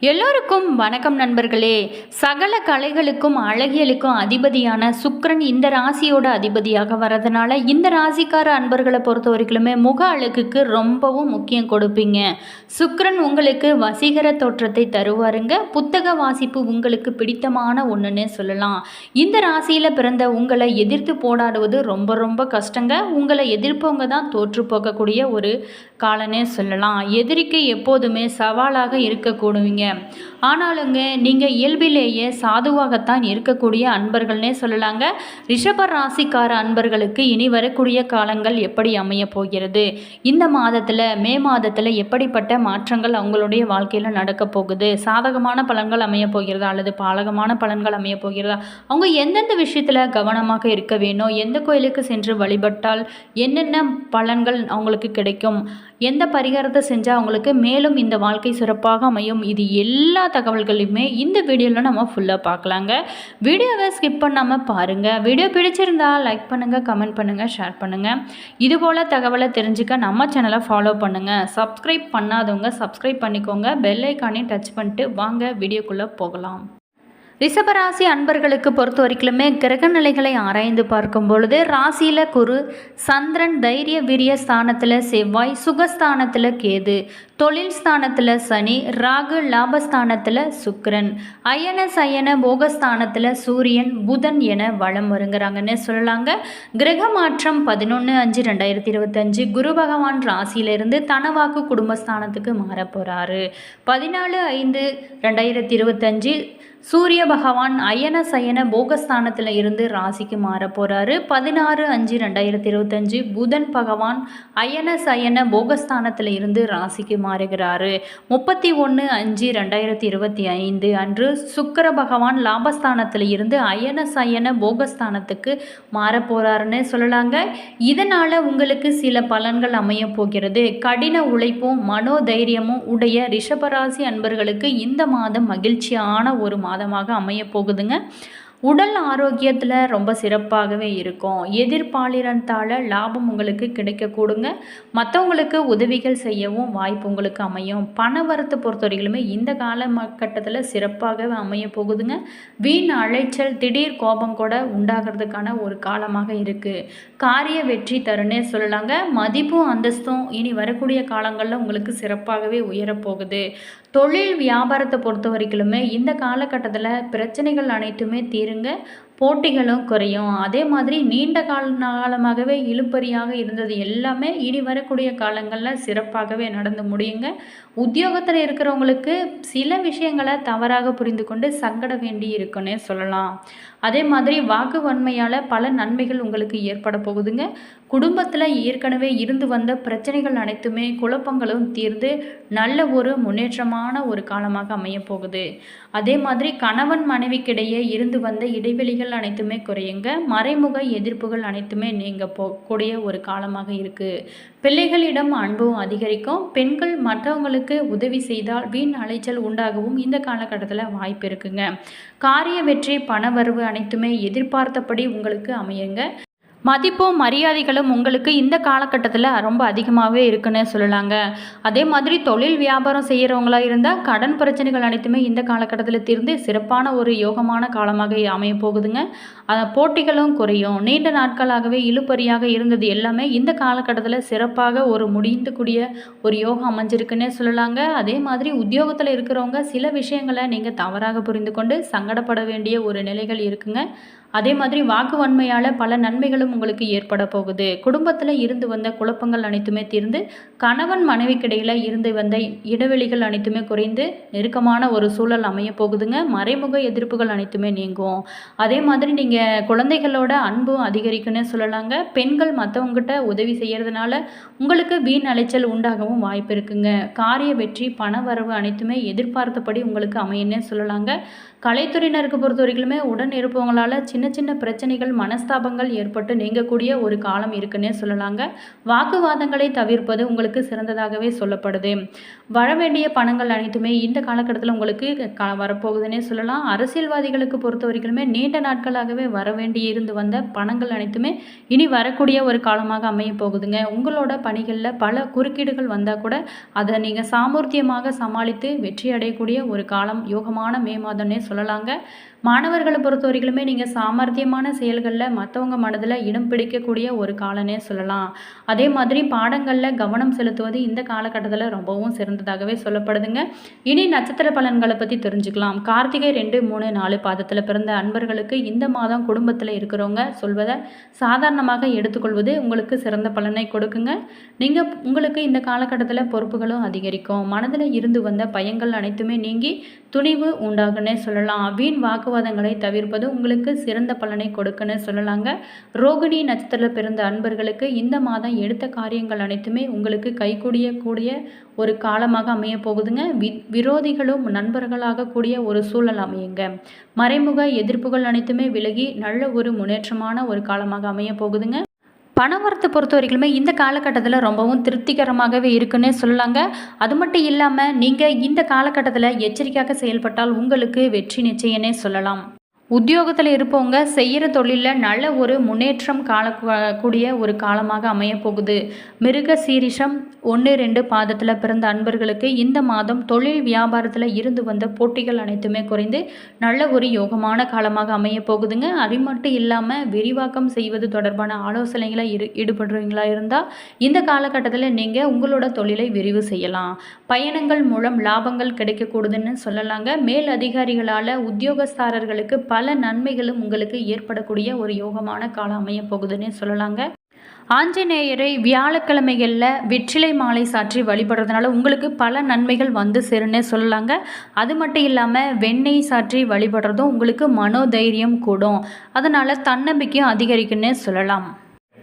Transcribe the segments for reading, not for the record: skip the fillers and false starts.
எல்லோருக்கும் வணக்கம் நண்பர்களே. சகல கலைகளுக்கும் அழகியலுக்கும் அதிபதியான சுக்கிரன் இந்த ராசியோட அதிபதியாக வரதுனால இந்த ராசிக்கார அன்பர்களை பொறுத்த வரைக்குமே முக அழகுக்கு ரொம்பவும் முக்கியம் கொடுப்பீங்க. சுக்கிரன் உங்களுக்கு வசீகர தோற்றத்தை தருவாருங்க. புத்தக வாசிப்பு உங்களுக்கு பிடித்தமான ஒன்றுன்னு சொல்லலாம். இந்த ராசியில் பிறந்த உங்களை எதிர்த்து போராடுவது ரொம்ப ரொம்ப கஷ்டங்க. உங்களை எதிர்ப்பவங்க தான் தோற்று போகக்கூடிய ஒரு காலனே சொல்லலாம். எதிரிக்கு எப்போதுமே சவாலாக இருக்கக்கூடுவீங்க. ஆனாலுங்க நீங்கள் இயல்பிலேயே சாதுவாகத்தான் இருக்கக்கூடிய அன்பர்கள்னே சொல்லலாங்க. ரிஷப ராசிக்கார அன்பர்களுக்கு இனி வரக்கூடிய காலங்கள் எப்படி அமைய போகிறது, இந்த மாதத்தில் மே மாதத்தில் எப்படிப்பட்ட மாற்றங்கள் அவங்களுடைய வாழ்க்கையில் நடக்க போகுது, சாதகமான பலன்கள் அமைய போகிறதா அல்லது பாலகமான பலன்கள் அமைய போகிறதா, அவங்க எந்தெந்த விஷயத்தில் கவனமாக இருக்க வேணும், எந்த கோயிலுக்கு சென்று வழிபட்டால் என்னென்ன பலன்கள் அவங்களுக்கு கிடைக்கும், எந்த பரிகாரத்தை செஞ்சால் அவங்களுக்கு மேலும் இந்த வாழ்க்கை சிறப்பாக அமையும், இது எல்லா தகவல்களையுமே இந்த வீடியோவில் நம்ம ஃபுல்லாக பார்க்கலாங்க. வீடியோவை ஸ்கிப் பண்ணாமல் பாருங்கள். வீடியோ பிடிச்சிருந்தால் லைக் பண்ணுங்கள், கமெண்ட் பண்ணுங்கள், ஷேர் பண்ணுங்கள். இதுபோல் தகவலை தெரிஞ்சுக்க நம்ம சேனலை ஃபாலோ பண்ணுங்கள். சப்ஸ்கிரைப் பண்ணாதவங்க சப்ஸ்கிரைப் பண்ணிக்கோங்க. பெல் ஐக்கானையும் டச் பண்ணிட்டு வாங்க வீடியோக்குள்ளே போகலாம். ரிஷபராசி அன்பர்களுக்கு பொறுத்த வரைக்குமே கிரக நிலைகளை ஆராய்ந்து பார்க்கும் பொழுது ராசியில் குரு, சந்திரன், தைரிய வீரிய ஸ்தானத்தில் செவ்வாய், சுகஸ்தானத்தில் கேது, தொழில் ஸ்தானத்தில் சனி, ராகு, லாபஸ்தானத்தில் சுக்கிரன், அயன சயன போகஸ்தானத்தில் சூரியன், புதன் என வளம் வருங்கிறாங்கன்னு சொல்லலாங்க. கிரக மாற்றம் 11/5/2025 குரு பகவான் ராசியிலிருந்து தனவாக்கு குடும்பஸ்தானத்துக்கு மாற போகிறாரு. 14/5/2025 சூரிய பகவான் அயன சயன போகஸ்தானத்தில் இருந்து ராசிக்கு மாற போகிறாரு. 16/5/2025 புதன் பகவான் அயன சயன போகஸ்தானத்தில் இருந்து ராசிக்கு மாறுகிறாரு. 31/5/2025 அன்று சுக்கிர பகவான் லாபஸ்தானத்தில் இருந்து அயன சயன போகஸ்தானத்துக்கு மாற போகிறாருன்னு சொல்லலாங்க. இதனால் உங்களுக்கு சில பலன்கள் அமைய போகிறது. கடின உழைப்பும் மனோதைரியமும் உடைய ரிஷபராசி அன்பர்களுக்கு இந்த மாதம் மகிழ்ச்சியான ஒரு மாதமாக அமைய போகுதுங்க. உடல் ஆரோக்கியத்தில் ரொம்ப சிறப்பாகவே இருக்கும். எதிர்பாலினத்தால் லாபம் உங்களுக்கு கிடைக்கக்கூடுங்க. மற்றவங்களுக்கு உதவிகள் செய்யவும் வாய்ப்பு உங்களுக்கு அமையும். பண வரத்தை பொறுத்தவரையிலுமே இந்த காலகட்டத்தில் சிறப்பாகவே அமைய போகுதுங்க. வீண் அலைச்சல், திடீர் கோபம் கூட உண்டாகிறதுக்கான ஒரு காலமாக இருக்குது. காரிய வெற்றி தருன்னே சொல்லலாங்க. மதிப்பும் அந்தஸ்தும் இனி வரக்கூடிய காலங்களில் உங்களுக்கு சிறப்பாகவே உயரப்போகுது. தொழில் வியாபாரத்தை பொறுத்த வரைக்குமே இந்த காலகட்டத்தில் பிரச்சனைகள் அனைத்துமே தீருங்க. போட்டிகளும் குறையும். அதே மாதிரி நீண்ட காலமாகவே இழுபறியாக இருந்தது எல்லாமே இனி வரக்கூடிய காலங்களில் சிறப்பாகவே நடந்து முடியுங்க. உத்தியோகத்தில் இருக்கிறவங்களுக்கு சில விஷயங்களை தவறாக புரிந்து கொண்டு சங்கட வேண்டி இருக்குன்னே சொல்லலாம். அதே மாதிரி வாக்கு வன்மையால் பல நன்மைகள் உங்களுக்கு ஏற்பட போகுதுங்க. குடும்பத்தில் ஏற்கனவே இருந்து வந்த பிரச்சனைகள் அனைத்துமே குழப்பங்களும் தீர்ந்து நல்ல ஒரு முன்னேற்றமான ஒரு காலமாக அமைய போகுது. அதே மாதிரி கணவன் மனைவிக்கிடையே இருந்து வந்த இடைவெளிகள் அனைத்துமே குறையுங்க. மறைமுக எதிர்ப்புகள் அனைத்துமே நீங்க போகக்கூடிய ஒரு காலமாக இருக்குது. பிள்ளைகளிடம் அன்பும் அதிகரிக்கும். பெண்கள் மற்றவங்களுக்கு உதவி செய்தால் வீண் அலைச்சல் உண்டாகவும் இந்த காலகட்டத்தில் வாய்ப்பு இருக்குங்க. காரிய வெற்றி, பணவரவு அனைத்துமே எதிர்பார்த்தபடி உங்களுக்கு அமையுங்க. மதிப்பும் மரியாதைகளும் உங்களுக்கு இந்த காலகட்டத்தில் ரொம்ப அதிகமாகவே இருக்குன்னு சொல்லலாங்க. அதே மாதிரி தொழில் வியாபாரம் செய்கிறவங்களா இருந்தால் கடன் பிரச்சனைகள் அனைத்துமே இந்த காலகட்டத்தில் தீர்ந்து சிறப்பான ஒரு யோகமான காலமாக அமைய போகுதுங்க. போட்டிகளும் குறையும். நீண்ட நாட்களாகவே இழுபறியாக இருந்தது எல்லாமே இந்த காலகட்டத்தில் சிறப்பாக ஒரு முடிந்துக்கூடிய ஒரு யோகம் அமைஞ்சிருக்குன்னே சொல்லலாங்க. அதே மாதிரி உத்தியோகத்தில் இருக்கிறவங்க சில விஷயங்களை நீங்கள் தவறாக புரிந்து கொண்டு சங்கடப்பட வேண்டிய ஒரு நிலைகள் இருக்குங்க. அதே மாதிரி வாக்கு வன்மையால் பல நன்மைகளும் உங்களுக்கு ஏற்பட போகுது. குடும்பத்தில் இருந்து வந்த குழப்பங்கள் அனைத்துமே தீர்ந்து கணவன் மனைவிக்கிடையில் இருந்து வந்த இடைவெளிகள் அனைத்துமே குறைந்து நெருக்கமான ஒரு சூழல் அமைய போகுதுங்க. மறைமுக எதிர்ப்புகள் அனைத்துமே நீங்கும். அதே மாதிரி நீங்கள் குழந்தைகளோட அன்பும் அதிகரிக்குன்னு சொல்லலாங்க. பெண்கள் மற்றவங்ககிட்ட உதவி செய்கிறதுனால உங்களுக்கு வீண் அலைச்சல் உண்டாகவும் வாய்ப்பு இருக்குங்க. காரிய வெற்றி, பண வரவு அனைத்துமே எதிர்பார்த்தபடி உங்களுக்கு அமையன்னு சொல்லலாங்க. கலைத்துறையினருக்கு பொறுத்த வரைக்குமே உடன் இருப்பவங்களால் சின்ன சின்ன சின்ன பிரச்சனைகள் மனஸ்தாபங்கள் ஏற்பட்டு நீங்கக்கூடிய ஒரு காலம் இருக்குன்னே சொல்லலாங்க. வாக்குவாதங்களை தவிர்ப்பது உங்களுக்கு சிறந்ததாகவே சொல்லப்படுது. வர வேண்டிய பணங்கள் அனைத்துமே இந்த காலகட்டத்தில் உங்களுக்கு வரப்போகுதுன்னே சொல்லலாம். அரசியல்வாதிகளுக்கு பொறுத்த வரைக்குமே நீண்ட நாட்களாகவே வர வேண்டி இருந்து வந்த பணங்கள் அனைத்துமே இனி வரக்கூடிய ஒரு காலமாக அமைய போகுதுங்க. உங்களோட பணிகளில் பல குறுக்கீடுகள் வந்தால் கூட அதை நீங்கள் சாமர்த்தியமாக சமாளித்து வெற்றி அடையக்கூடிய ஒரு காலம் யோகமான மே மாதம்னே சொல்லலாங்க. மாணவர்களை பொறுத்த வரைக்குமே நீங்கள் சாமர்த்தியமான செயல்களில் மற்றவங்க மனதில் இடம் பிடிக்கக்கூடிய ஒரு காலனே சொல்லலாம். அதே மாதிரி பாடங்களில் கவனம் செலுத்துவது இந்த காலகட்டத்தில் ரொம்பவும் சிறந்ததாகவே சொல்லப்படுதுங்க. இனி நட்சத்திர பலன்களை பற்றி தெரிஞ்சுக்கலாம். கார்த்திகை 2, 3, 4 பாதத்தில் பிறந்த அன்பர்களுக்கு இந்த மாதம் குடும்பத்தில் இருக்கிறவங்க சொல்வதை சாதாரணமாக எடுத்துக்கொள்வது உங்களுக்கு சிறந்த பலனை கொடுக்குங்க. உங்களுக்கு இந்த காலகட்டத்தில் பொறுப்புகளும் அதிகரிக்கும். மனதில் இருந்து வந்த பயங்கள் அனைத்துமே நீங்கி துணிவு உண்டாகுன்னே சொல்லலாம். வீண் வாக்குவாதங்களை தவிர்ப்பது உங்களுக்கு சிறந்த பலனை கொடுக்குன்னு சொல்லலாங்க. ரோகிணி நட்சத்திரத்தில் பிறந்த அன்பர்களுக்கு இந்த மாதம் எடுத்த காரியங்கள் அனைத்துமே உங்களுக்கு கைகூடிய ஒரு காலமாக அமைய போகுதுங்க. விரோதிகளும் நண்பர்களாக கூடிய ஒரு சூழல் அமையுங்க. மறைமுக எதிர்ப்புகள் அனைத்துமே விலகி நல்ல ஒரு முன்னேற்றமான ஒரு காலமாக அமைய போகுதுங்க. பணவரத்தை பொறுத்த வரைக்குமே இந்த காலகட்டத்தில் ரொம்பவும் திருப்திகரமாகவே இருக்குன்னே சொல்லலாங்க. அது மட்டும் இல்லாமல் நீங்கள் இந்த காலகட்டத்தில் எச்சரிக்கையாக செயல்பட்டால் உங்களுக்கு வெற்றி நிச்சயனே சொல்லலாம். உத்தியோகத்தில் இருப்பவங்க செய்கிற தொழிலில் நல்ல ஒரு முன்னேற்றம் கூடிய ஒரு காலமாக அமைய போகுது. மிருக சீரிஷம் 1, 2 பாதத்தில் பிறந்த அன்பர்களுக்கு இந்த மாதம் தொழில் வியாபாரத்தில் இருந்து வந்த போட்டிகள் அனைத்துமே குறைந்து நல்ல ஒரு யோகமான காலமாக அமைய போகுதுங்க. அது மட்டும் இல்லாமல் விரிவாக்கம் செய்வது தொடர்பான ஆலோசனைகளை ஈடுபடுறீங்களா இருந்தால் இந்த காலகட்டத்தில் நீங்கள் உங்களோட தொழிலை விரிவு செய்யலாம். பயணங்கள் மூலம் லாபங்கள் கிடைக்கக்கூடுதுன்னு சொல்லலாங்க. மேல் அதிகாரிகளால் உத்தியோகஸ்தாரர்களுக்கு பல நன்மைகளும் உங்களுக்கு ஏற்படக்கூடிய ஒரு யோகமான காலம் அமைய போகுதுன்னு சொல்லலாங்க. ஆஞ்சநேயரை வியாழக்கிழமைகளில் வெற்றிலை மாலை சாற்றி வழிபடுறதுனால உங்களுக்கு பல நன்மைகள் வந்து சேருன்னே சொல்லலாங்க. அது மட்டும் இல்லாமல் வெண்ணெய் சாற்றி வழிபடுறதும் உங்களுக்கு மனோதைரியம் கூடும். அதனால் தன்னம்பிக்கையும் அதிகரிக்குன்னே சொல்லலாம்.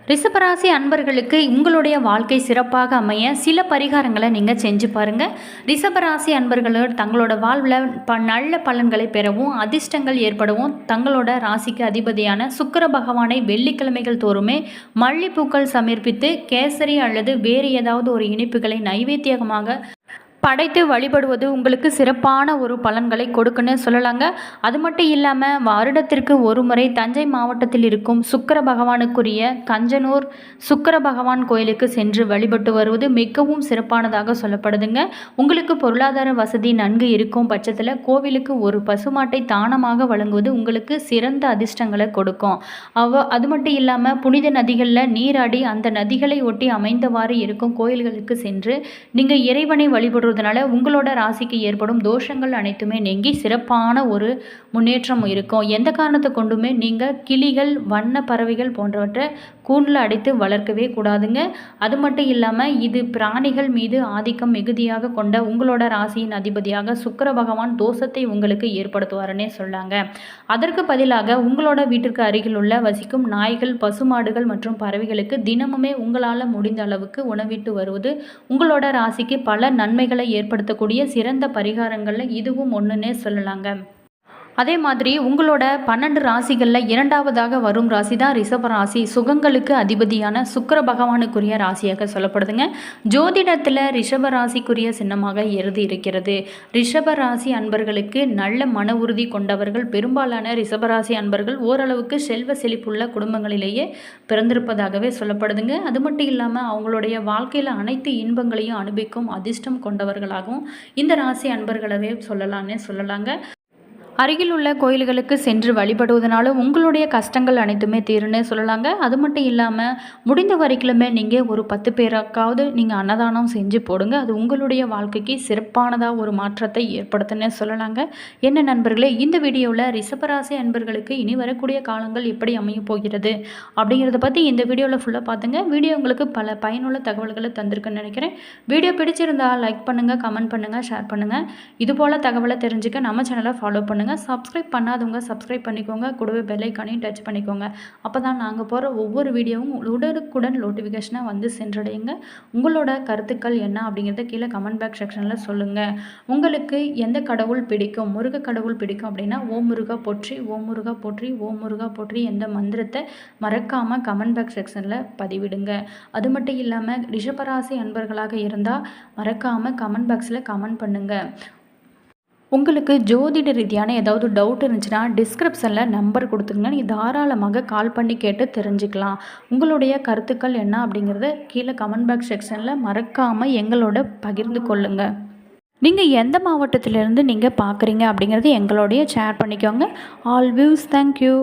ரிஷபராசி அன்பர்களுக்கு உங்களுடைய வாழ்க்கை சிறப்பாக அமைய சில பரிகாரங்களை நீங்கள் செஞ்சு பாருங்கள். ரிஷபராசி அன்பர்கள் தங்களோட வாழ்வில் நல்ல பலன்களை பெறவும் அதிர்ஷ்டங்கள் ஏற்படவும் தங்களோட ராசிக்கு அதிபதியான சுக்கிர பகவானை வெள்ளிக்கிழமைகள் தோறுமே மல்லிப்பூக்கள் சமர்ப்பித்து கேசரி அல்லது வேறு ஏதாவது ஒரு இனிப்புகளை நைவேத்தியமாக படைத்து வழிபடுவது உங்களுக்கு சிறப்பான ஒரு பலன்களை கொடுக்குன்னு சொல்லலாங்க. அது மட்டும் இல்லாமல் வருடத்திற்கு ஒரு முறை தஞ்சை மாவட்டத்தில் இருக்கும் சுக்கிர பகவானுக்குரிய கஞ்சனூர் சுக்கிர பகவான் கோயிலுக்கு சென்று வழிபட்டு வருவது மிகவும் சிறப்பானதாக சொல்லப்படுதுங்க. உங்களுக்கு பொருளாதார வசதி நன்கு இருக்கும் பட்சத்தில் கோவிலுக்கு ஒரு பசுமாட்டை தானமாக வழங்குவது உங்களுக்கு சிறந்த அதிர்ஷ்டங்களை கொடுக்கும். அது மட்டும் இல்லாமல் புனித நதிகளில் நீராடி அந்த நதிகளை ஒட்டி அமைந்தவாறு இருக்கும் கோயில்களுக்கு சென்று நீங்கள் இறைவனை வழிபடுவது உங்களோட ராசிக்கு ஏற்படும் தோஷங்கள் அனைத்துமே நீங்கி சிறப்பான ஒரு முன்னேற்றம் இருக்கும். எந்த காரணத்தை கொண்டுமே நீங்கள் கிளிகள் வண்ண பறவைகள் போன்றவற்றை கூண்டில் அடைத்து வளர்க்கவே கூடாதுங்க. அது மட்டும் இல்லாமல் இது பிராணிகள் மீது ஆதிக்கம் மிகுதியாக கொண்ட உங்களோட ராசியின் அதிபதியாக சுக்கிர பகவான் தோஷத்தை உங்களுக்கு ஏற்படுத்துவாருன்னே சொல்லாங்க. அதற்கு பதிலாக உங்களோட வீட்டிற்கு அருகில் உள்ள வசிக்கும் நாய்கள், பசுமாடுகள் மற்றும் பறவைகளுக்கு தினமுமே உங்களால் முடிந்த அளவுக்கு உணவிட்டு வருவது உங்களோட ராசிக்கு பல நன்மைகளை ஏற்படுத்தக்கூடிய சிறந்த பரிகாரங்களில் இதுவும் ஒன்றுன்னே சொல்லலாங்க. அதே மாதிரி உங்களோட 12 ராசிகளில் இரண்டாவதாக வரும் ராசி தான் ரிஷப ராசி. சுகங்களுக்கு அதிபதியான சுக்கிர பகவானுக்குரிய ராசியாக சொல்லப்படுதுங்க. ஜோதிடத்தில் ரிஷப ராசிக்குரிய சின்னமாக எருது இருக்கிறது. ரிஷப ராசி அன்பர்களுக்கு நல்ல மன உறுதி கொண்டவர்கள். பெரும்பாலான ரிஷபராசி அன்பர்கள் ஓரளவுக்கு செல்வ செழிப்புள்ள குடும்பங்களிலேயே பிறந்திருப்பதாகவே சொல்லப்படுதுங்க. அது மட்டும் இல்லாமல் அவங்களுடைய வாழ்க்கையில் அனைத்து இன்பங்களையும் அனுபவிக்கும் அதிர்ஷ்டம் கொண்டவர்களாகவும் இந்த ராசி அன்பர்களவே சொல்லலாங்க. அருகில் உள்ள கோயில்களுக்கு சென்று வழிபடுவதனால உங்களுடைய கஷ்டங்கள் அனைத்துமே தீருன்னு சொல்லலாங்க. அது மட்டும் இல்லாமல் முடிந்த வரைக்குமே நீங்கள் ஒரு 10 பேருக்காவது நீங்கள் அன்னதானம் செஞ்சு போடுங்க. அது உங்களுடைய வாழ்க்கைக்கு சிறப்பானதாக ஒரு மாற்றத்தை ஏற்படுத்துன்னு சொல்லலாங்க. என்ன நண்பர்களே, இந்த வீடியோவில் ரிஷபராசி அன்பர்களுக்கு இனி வரக்கூடிய காலங்கள் எப்படி அமைய போகிறது அப்படிங்கிறத பற்றி இந்த வீடியோவில் ஃபுல்லாக பார்த்துங்க. வீடியோ உங்களுக்கு பல பயனுள்ள தகவல்களை தந்திருக்குன்னு நினைக்கிறேன். வீடியோ பிடிச்சிருந்தால் லைக் பண்ணுங்கள், கமெண்ட் பண்ணுங்கள், ஷேர் பண்ணுங்கள். இதுபோல் தகவலை தெரிஞ்சுக்க நம்ம சேனலை ஃபாலோ பண்ணுங்கள். பண்ணுங்கள். சப்ஸ்கிரைப் பண்ணாதவங்க சப்ஸ்கிரைப் பண்ணிக்கோங்க. கூடவே பெல் ஐக்கானையும் டச் பண்ணிக்கோங்க. அப்போ தான் நாங்கள் போகிற ஒவ்வொரு வீடியோவும் உடனுக்குடன் நோட்டிஃபிகேஷனாக வந்து சென்றடையுங்க. உங்களோட கருத்துக்கள் என்ன அப்படிங்கிறத கீழே கமெண்ட் பாக்ஸ் செக்ஷனில் சொல்லுங்கள். உங்களுக்கு எந்த கடவுள் பிடிக்கும்? முருக கடவுள் பிடிக்கும் அப்படின்னா ஓம் முருகா போற்றி, ஓம் முருகா போற்றி, ஓம் முருகா போற்றி என்ற மந்திரத்தை மறக்காமல் கமெண்ட் பாக்ஸ் செக்ஷனில் பதிவிடுங்க. அது மட்டும் இல்லாமல் ரிஷபராசி அன்பர்களாக இருந்தால் மறக்காமல் கமெண்ட் பாக்ஸில் கமெண்ட் பண்ணுங்கள். உங்களுக்கு ஜோதிட ரீதியான ஏதாவது டவுட் இருந்துச்சுன்னா டிஸ்கிரிப்ஷனில் நம்பர் கொடுத்துங்க. நீங்கள் தாராளமாக கால் பண்ணி கேட்டு தெரிஞ்சுக்கலாம். உங்களுடைய கருத்துக்கள் என்ன அப்படிங்கிறத கீழே கமெண்ட் பாக்ஸ் செக்ஷனில் மறக்காமல் எங்களோட பகிர்ந்து கொள்ளுங்கள். நீங்கள் எந்த மாவட்டத்திலேருந்து நீங்கள் பார்க்குறீங்க அப்படிங்கிறது எங்களோடைய ஷேர் பண்ணிக்கோங்க. All views thank you.